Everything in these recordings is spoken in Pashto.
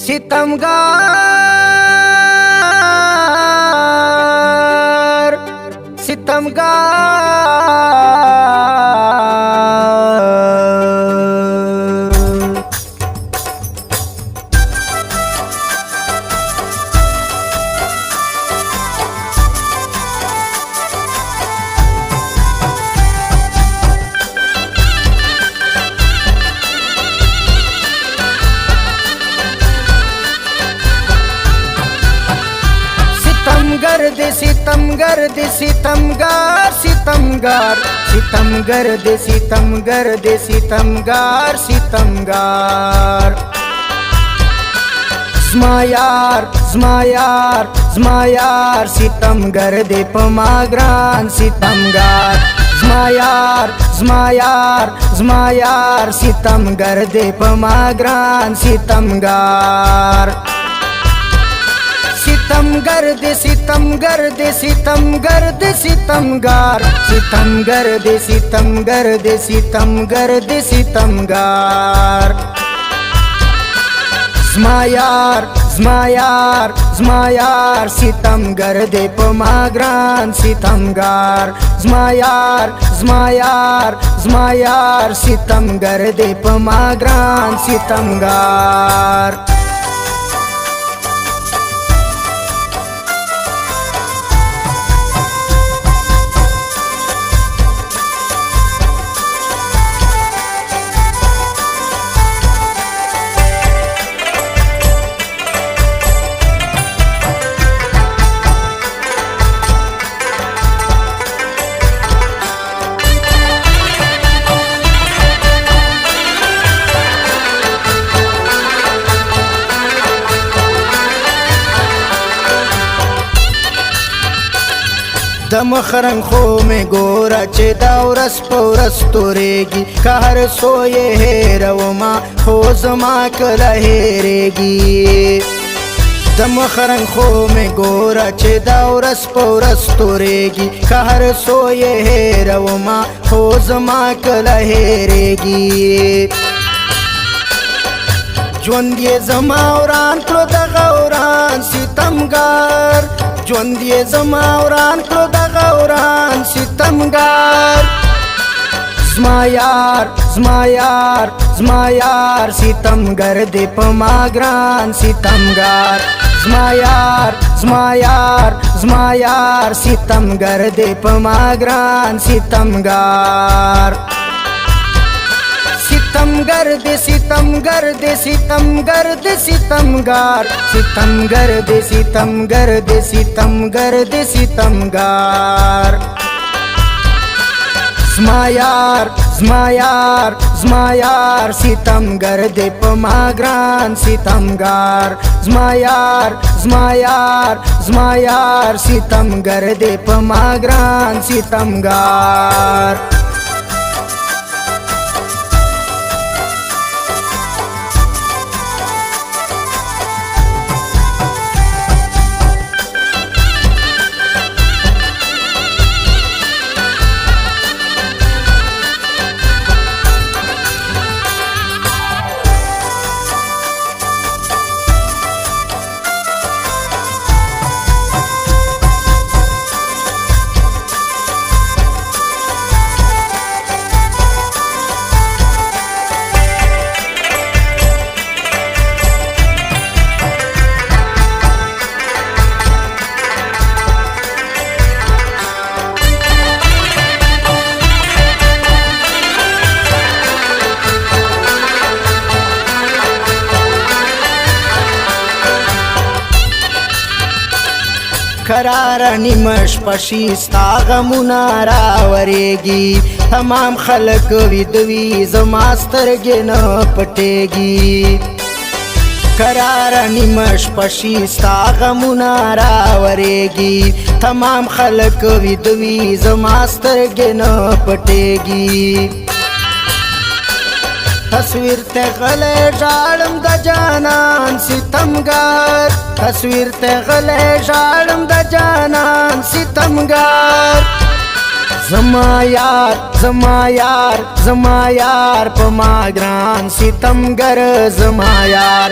सितमगार सितमगार Zmayar sitamgar de pomagran sitamgar Zmayar sitamgar de pomagran sitamgar Sitamgar Zmayar sitamgar de pomagran sitamgar Zmayar sitamgar de pomagran sitamgar دمخ رنگ خو میں گورا چه دورس پورس توریگی که هر سوی هیرو ما خوز ما کلا هیرگی دمخ رنگ خو میں گورا چه دورس پورس توریگی که هر سوی هیرو ما خوز ما کلا هیرگی ژوند یې زما وران کړو دغه وران ستمګار ژوند یې زما وران کړو دغه وران ستمګار زما یار ستمګر دې په ما ګران ستمګار زما یار ستمګر دې په ما ګران ستمګار सितमगर Zmayar sitamgar de pomagran sitamgar Zmayar sitamgar de pomagran sitamgar قرار نیمش پشی ستا غمونه راورېږي تمام خلک ویدوي زما سترګې نه پټېږي قرار نیمش پشی ستا غمونه راورېږي تمام خلک ویدوي زما سترګې نه پټېږي تصویر ته غلې ژاړم د جانان ستمګار تصویر ته غلې ژاړم د جانان ستمګار زما یار پما ګران ستمګر زما یار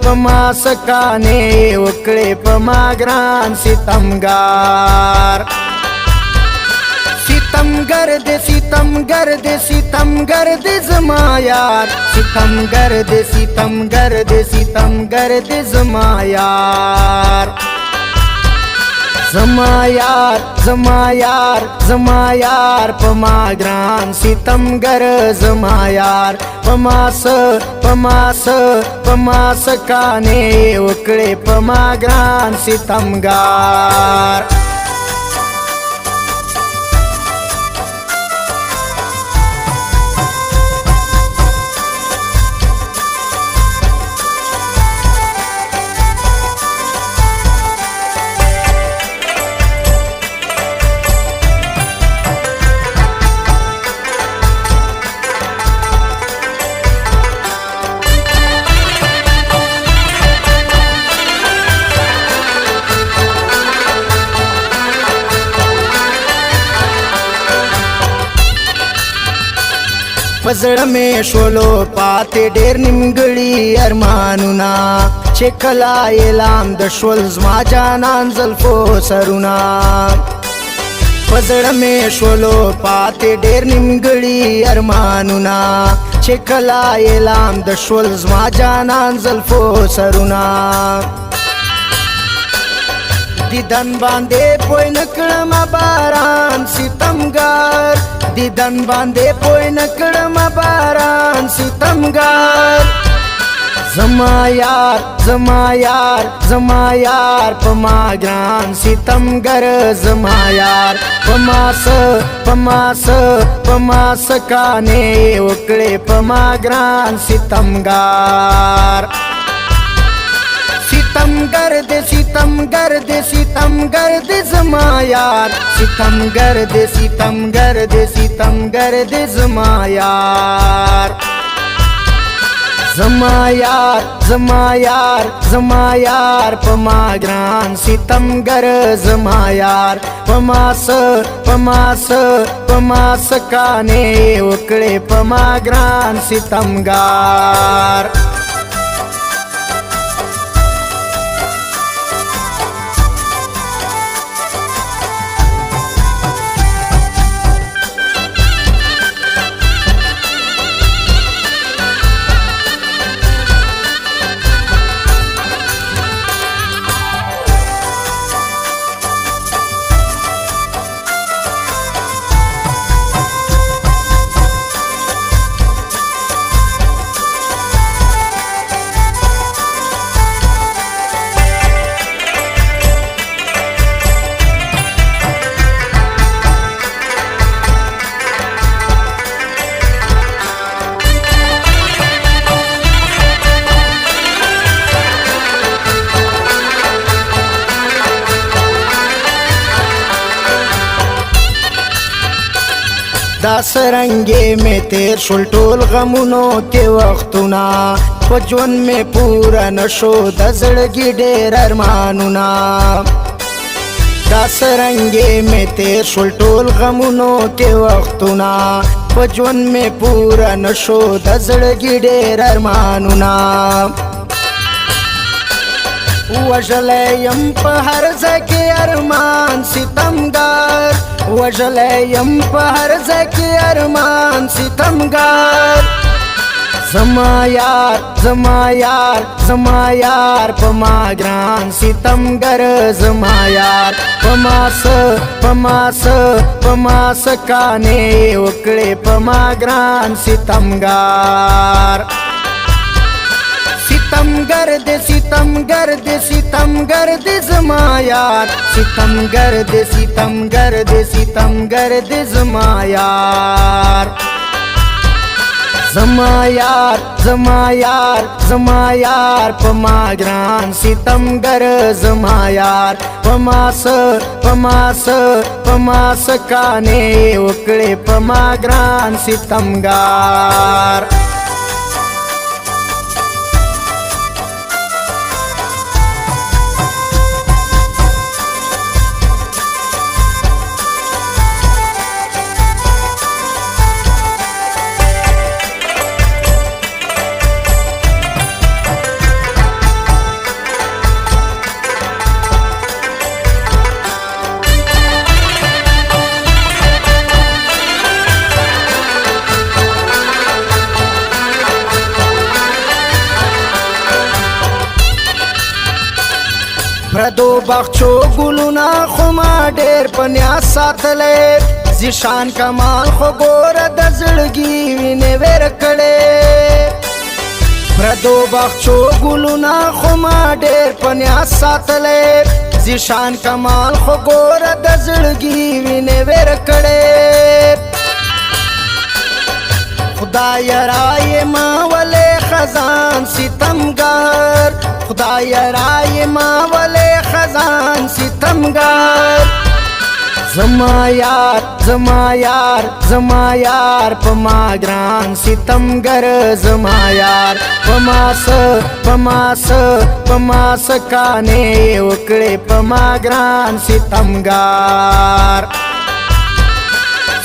پما سکانه وکړې پما ګران ستمګر ستمګر دې زما یار ستمګر دې زما یار زما یار پما ګران ستمګر زما یار پما سکانه وکړې پما ګران ستمګر پزړه مې شولو پاتې ډېر نیمګړي ارمانونه چې کله اعلان د شول زما جانان زلفو سرونه پزړه مې شولو پاتې ډېر نیمګړي ارمانونه چې کله اعلان د شول زما جانان زلفو سرونه دیدن باندې پوی نکړم باران ستمګر دیدن باندې پوی نکړم باران ستمګر زما یار پما ګران ستمګر زما یار پما سکانه وکړې پما ګران ستمګر ستمګر دې زما یار ستمګر دې زما یار زما یار پما ګران ستمګر زما یار پما سکانه وکړې پما ګران ستمګر دا سرنګې مې تیر شول ټول غمونو کې وختونه په ژوند مې پوره نشو د زړګي ډېر ارمانونه دا سرنګې مې تیر شول ټول غمونو کې وختونه په ژوند مې پوره نشو د زړګي ډېر ارمانونه وژلی یم په هر ځای کې ارمان ستمګر وژلی یم په هر ځای کې ارمان ستمګر زما یار پما ګران ستمګر زما یار پما سکانه وکړې پما ګران ستمګر ستمګر دې زما یار ستمګر دې زما یار زما یار پما ګران ستمګر زما یار پما سکانه وکړې پما ګران ستمګر پردو بخچو ګلونا خو ما ډېر په نیاز ساتلی زیشان کمال خو ګوره د زړګي وینې ویر کړې پردو بخچو ګلونا خو ما ډېر په نیاز ساتلی زیشان کمال خو ګوره د زړګي وینې ویر کړې خدای رای ما ولې خزان ستمګر خدای رای ما ولې خزان ستمګر زما یار زما یار زما یار پما ګران ستمګر زما یار پما س کانه وکړې پما ګران ستمګر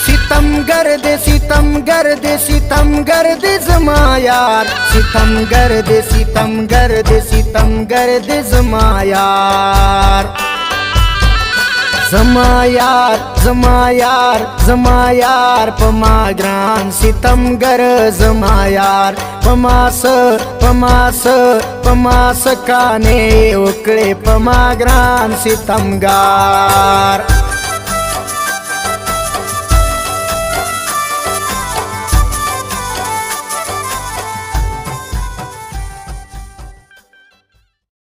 ستمګر دې ستمګر دې ستمګر دې زما یار ستمګر دې ستمګر دې ستمګر دې زما یار زما یار زما یار زما یار پما ګران ستمګر زما یار پما س کانه وکړې پما ګران ستمګر